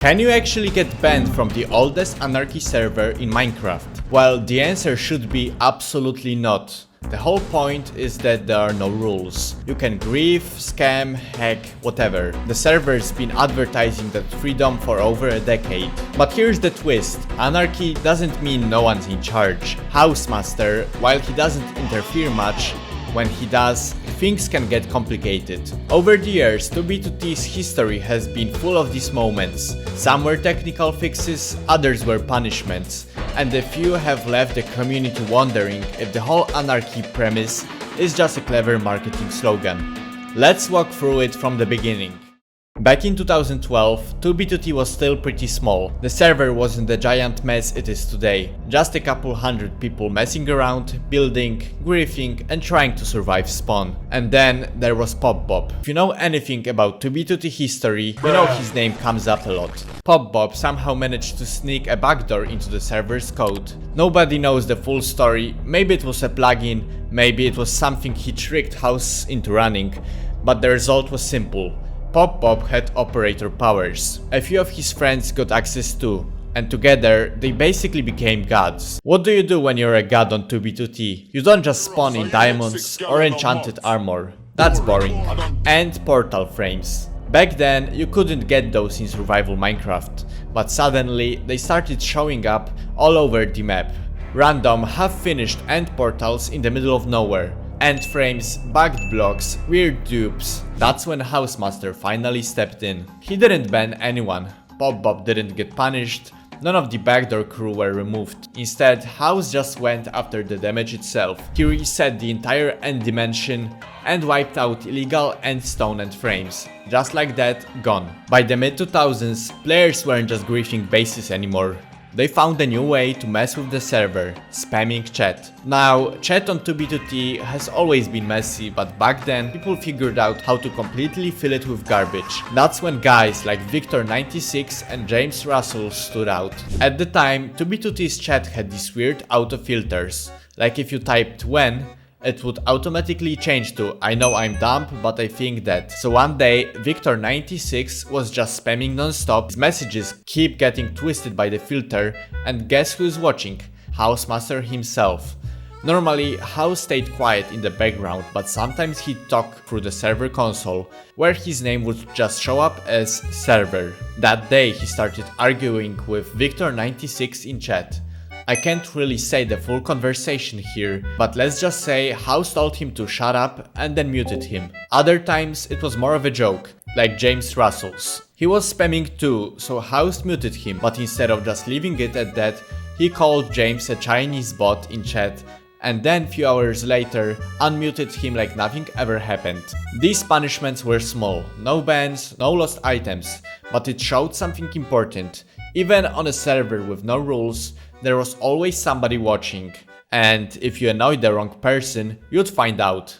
Can you actually get banned from the oldest anarchy server in Minecraft? Well, the answer should be absolutely not. The whole point is that there are no rules. You can grief, scam, hack, whatever. The server's been advertising that freedom for over a decade. But here's the twist. Anarchy doesn't mean no one's in charge. Hausemaster, while he doesn't interfere much, when he does, things can get complicated. Over the years, 2B2T's history has been full of these moments. Some were technical fixes, others were punishments, and a few have left the community wondering if the whole anarchy premise is just a clever marketing slogan. Let's walk through it from the beginning. Back in 2012, 2B2T was still pretty small. The server wasn't the giant mess it is today. Just a couple hundred people messing around, building, griefing, and trying to survive spawn. And then there was PopBob. If you know anything about 2B2T history, you know his name comes up a lot. PopBob somehow managed to sneak a backdoor into the server's code. Nobody knows the full story. Maybe it was a plugin, maybe it was something he tricked Haus into running, but the result was simple. PopBob had operator powers. A few of his friends got access too, and together they basically became gods. What do you do when you're a god on 2B2T? You don't just spawn in diamonds or enchanted armor. That's boring. And portal frames. Back then you couldn't get those in survival Minecraft, but suddenly they started showing up all over the map. Random half-finished end portals in the middle of nowhere. End frames, bugged blocks, weird dupes. That's when Hausemaster finally stepped in. He didn't ban anyone, PopBob didn't get punished, none of the backdoor crew were removed. Instead, Haus just went after the damage itself. He reset the entire end dimension and wiped out illegal end stone and frames. Just like that, gone. By the mid-2000s, players weren't just griefing bases anymore. They found a new way to mess with the server, spamming chat. Now, chat on 2B2T has always been messy, but back then people figured out how to completely fill it with garbage. That's when guys like Victor96 and James Russell stood out. At the time, 2B2T's chat had these weird auto filters, like if you typed when, it would automatically change to I know I'm dumb, but I think that. So one day, Victor96 was just spamming non-stop. His messages keep getting twisted by the filter, and guess who's watching? Hausemaster himself. Normally, Haus stayed quiet in the background, but sometimes he'd talk through the server console, where his name would just show up as server. That day, he started arguing with Victor96 in chat. I can't really say the full conversation here, but let's just say Haus told him to shut up and then muted him. Other times it was more of a joke, like James Russell's. He was spamming too, so Haus muted him, but instead of just leaving it at that, he called James a Chinese bot in chat and then few hours later unmuted him like nothing ever happened. These punishments were small, no bans, no lost items, but it showed something important. Even on a server with no rules, there was always somebody watching, and if you annoyed the wrong person, you'd find out.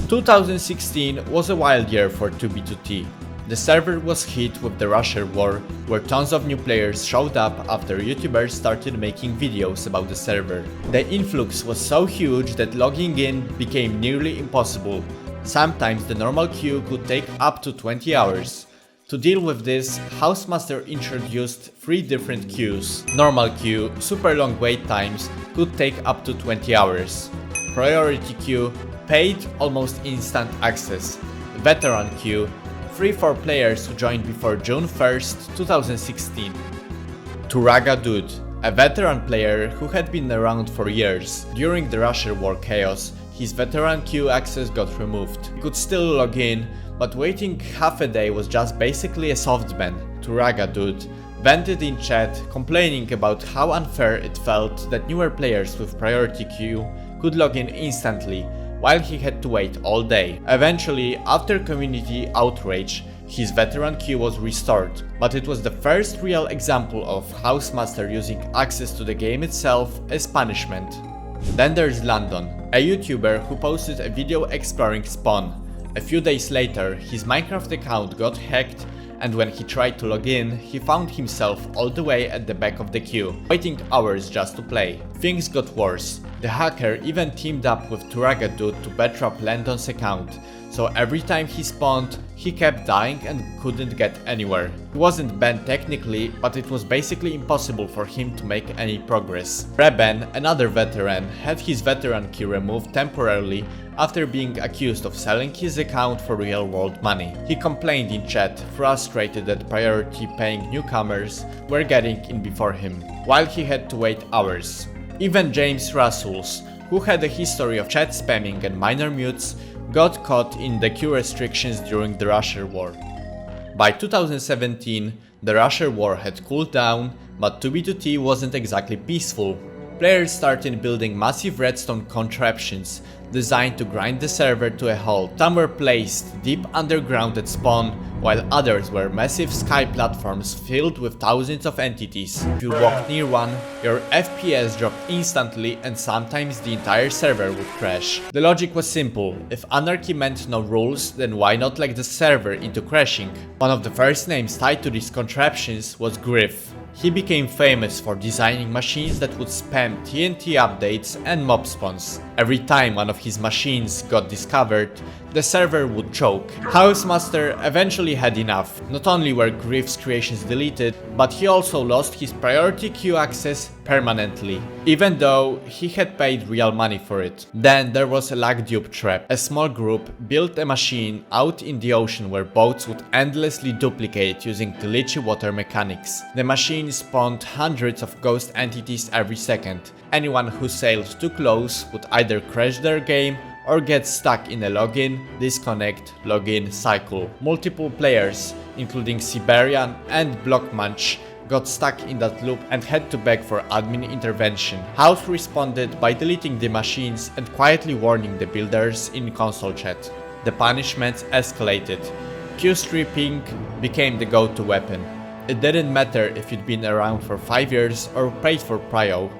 2016 was a wild year for 2B2T. The server was hit with the Russia war, where tons of new players showed up after YouTubers started making videos about the server. The influx was so huge that logging in became nearly impossible. Sometimes the normal queue could take up to 20 hours. To deal with this, Hausemaster introduced 3 different queues. Normal queue, super long wait times, could take up to 20 hours. Priority queue, paid, almost instant access. Veteran queue, free for players who joined before June 1st, 2016. Turaga Dude, a veteran player who had been around for years. During the Russia war chaos, his veteran queue access got removed. He could still log in, but waiting half a day was just basically a soft ban. Turaga Dude vented in chat, complaining about how unfair it felt that newer players with priority queue could log in instantly, while he had to wait all day. Eventually, after community outrage, his veteran queue was restored, but it was the first real example of Hausemaster using access to the game itself as punishment. Then there's Landon, a YouTuber who posted a video exploring spawn. A few days later, his Minecraft account got hacked, and when he tried to log in, he found himself all the way at the back of the queue, waiting hours just to play. Things got worse. The hacker even teamed up with Turagadude to bedtrap Landon's account, so every time he spawned, he kept dying and couldn't get anywhere. He wasn't banned technically, but it was basically impossible for him to make any progress. Reben, another veteran, had his veteran key removed temporarily after being accused of selling his account for real-world money. He complained in chat, frustrated that priority-paying newcomers were getting in before him, while he had to wait hours. Even James Russells, who had a history of chat spamming and minor mutes, got caught in the queue restrictions during the Russia War. By 2017, the Russia War had cooled down, but 2B2T wasn't exactly peaceful. Players started building massive redstone contraptions designed to grind the server to a halt. Some were placed deep underground at spawn, while others were massive sky platforms filled with thousands of entities. If you walked near one, your FPS dropped instantly and sometimes the entire server would crash. The logic was simple: if anarchy meant no rules, then why not leg the server into crashing? One of the first names tied to these contraptions was Griff. He became famous for designing machines that would spam TNT updates and mob spawns. Every time one of his machines got discovered, the server would choke. Hausemaster eventually had enough. Not only were Griff's creations deleted, but he also lost his priority queue access permanently, even though he had paid real money for it. Then there was a lag dupe trap. A small group built a machine out in the ocean where boats would endlessly duplicate using glitchy water mechanics. The machine spawned hundreds of ghost entities every second. Anyone who sailed too close would either crash their game or get stuck in a login, disconnect, login cycle. Multiple players, including Siberian and Blockmunch, got stuck in that loop and had to beg for admin intervention. House responded by deleting the machines and quietly warning the builders in console chat. The punishments escalated. Queue stripping became the go-to weapon. It didn't matter if you'd been around for 5 years or paid for prio.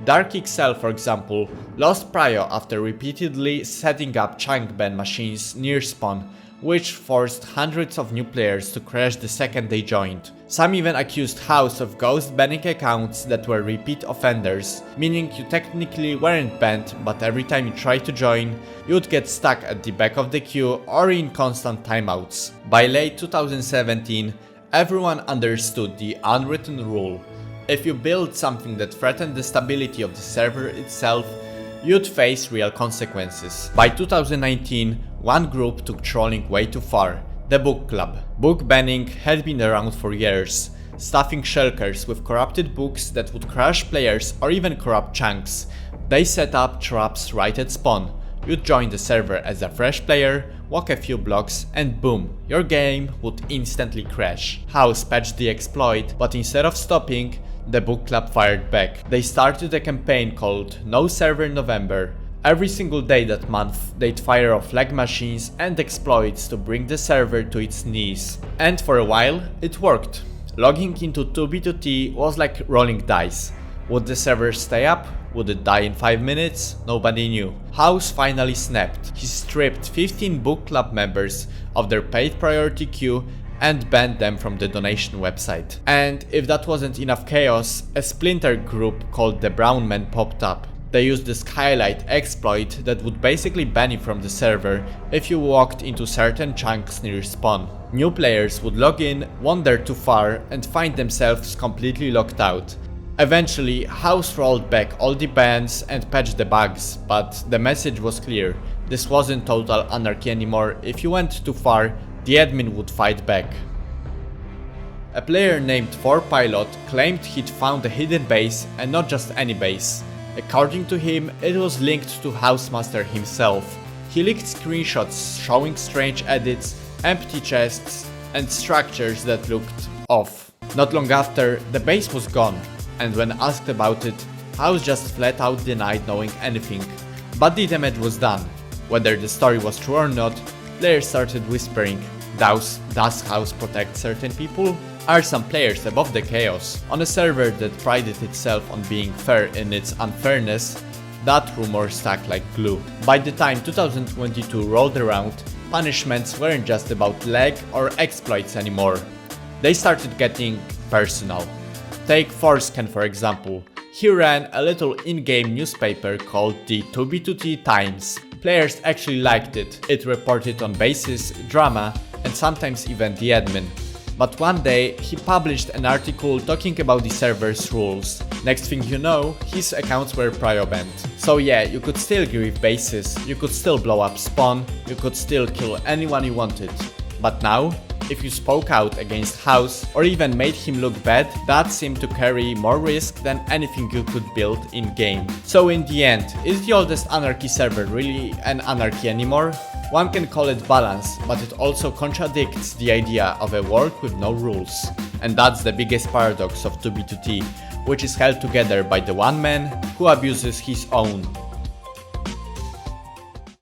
DarkXL, for example, lost prio after repeatedly setting up chunk ban machines near spawn, which forced hundreds of new players to crash the second they joined. Some even accused House of ghost banning accounts that were repeat offenders, meaning you technically weren't banned, but every time you tried to join, you'd get stuck at the back of the queue or in constant timeouts. By late 2017, everyone understood the unwritten rule. If you build something that threatened the stability of the server itself, you'd face real consequences. By 2019, one group took trolling way too far: the Book Club. Book banning had been around for years, stuffing shulkers with corrupted books that would crush players or even corrupt chunks. They set up traps right at spawn. You'd join the server as a fresh player, walk a few blocks, and boom, your game would instantly crash. House patched the exploit, but instead of stopping, the Book Club fired back. They started a campaign called No Server November. Every single day that month, they'd fire off lag machines and exploits to bring the server to its knees. And for a while, it worked. Logging into 2B2T was like rolling dice. Would the server stay up? Would it die in 5 minutes? Nobody knew. House finally snapped. He stripped 15 Book Club members of their paid priority queue and banned them from the donation website. And if that wasn't enough chaos, a splinter group called the Brown Men popped up. They used the Skylight exploit that would basically ban you from the server if you walked into certain chunks near spawn. New players would log in, wander too far, and find themselves completely locked out. Eventually, House rolled back all the bans and patched the bugs, but the message was clear: this wasn't total anarchy anymore. If you went too far, the admin would fight back. A player named 4Pilot claimed he'd found a hidden base, and not just any base. According to him, it was linked to Hausemaster himself. He leaked screenshots showing strange edits, empty chests, and structures that looked off. Not long after, the base was gone, and when asked about it, House just flat out denied knowing anything. But the damage was done. Whether the story was true or not, players started whispering, does House protect certain people? Are some players above the chaos? On a server that prided itself on being fair in its unfairness, that rumor stuck like glue. By the time 2022 rolled around, punishments weren't just about lag or exploits anymore. They started getting personal. Take Forscan for example. He ran a little in-game newspaper called the 2B2T Times. Players actually liked it. It reported on bases, drama, and sometimes even the admin. But one day, he published an article talking about the server's rules. Next thing you know, his accounts were prio banned. So yeah, you could still grief bases, you could still blow up spawn, you could still kill anyone you wanted. But now, if you spoke out against Haus or even made him look bad, that seemed to carry more risk than anything you could build in-game. So in the end, is the oldest anarchy server really an anarchy anymore? One can call it balance, but it also contradicts the idea of a world with no rules. And that's the biggest paradox of 2B2T, which is held together by the one man who abuses his own.